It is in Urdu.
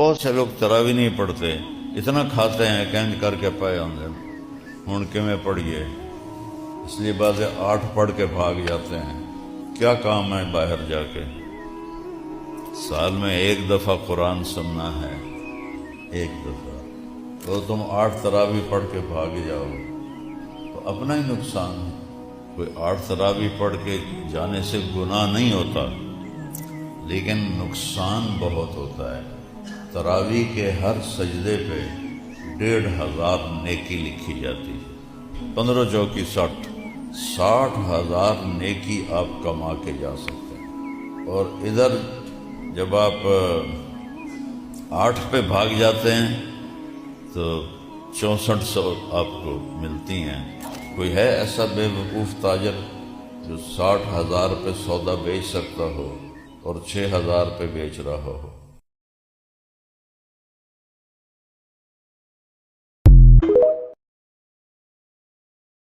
بہت سے لوگ تراوی نہیں پڑھتے، اتنا کھاتے ہیں کینج کر کے پائے ہوندے ہن کیویں پڑھیے، اس لیے بعض 8 پڑھ کے بھاگ جاتے ہیں۔ کیا کام ہے باہر جا کے؟ سال میں 1 دفعہ قرآن سننا ہے، 1 دفعہ، تو تم 8 تراوی پڑھ کے بھاگ جاؤ تو اپنا ہی نقصان ہے۔ کوئی 8 تراوی پڑھ کے جانے سے گناہ نہیں ہوتا، لیکن نقصان بہت ہوتا ہے۔ تراوی کے ہر سجدے پہ 1500 نیکی لکھی جاتی ہے، 15 چوکی 60,000 نیکی آپ کما کے جا سکتے ہیں۔ اور ادھر جب آپ 8 پہ بھاگ جاتے ہیں تو 6400 آپ کو ملتی ہیں۔ کوئی ہے ایسا بے وقوف تاجر جو 60,000 پہ سودا بیچ سکتا ہو اور 6,000 پہ بیچ رہا ہو؟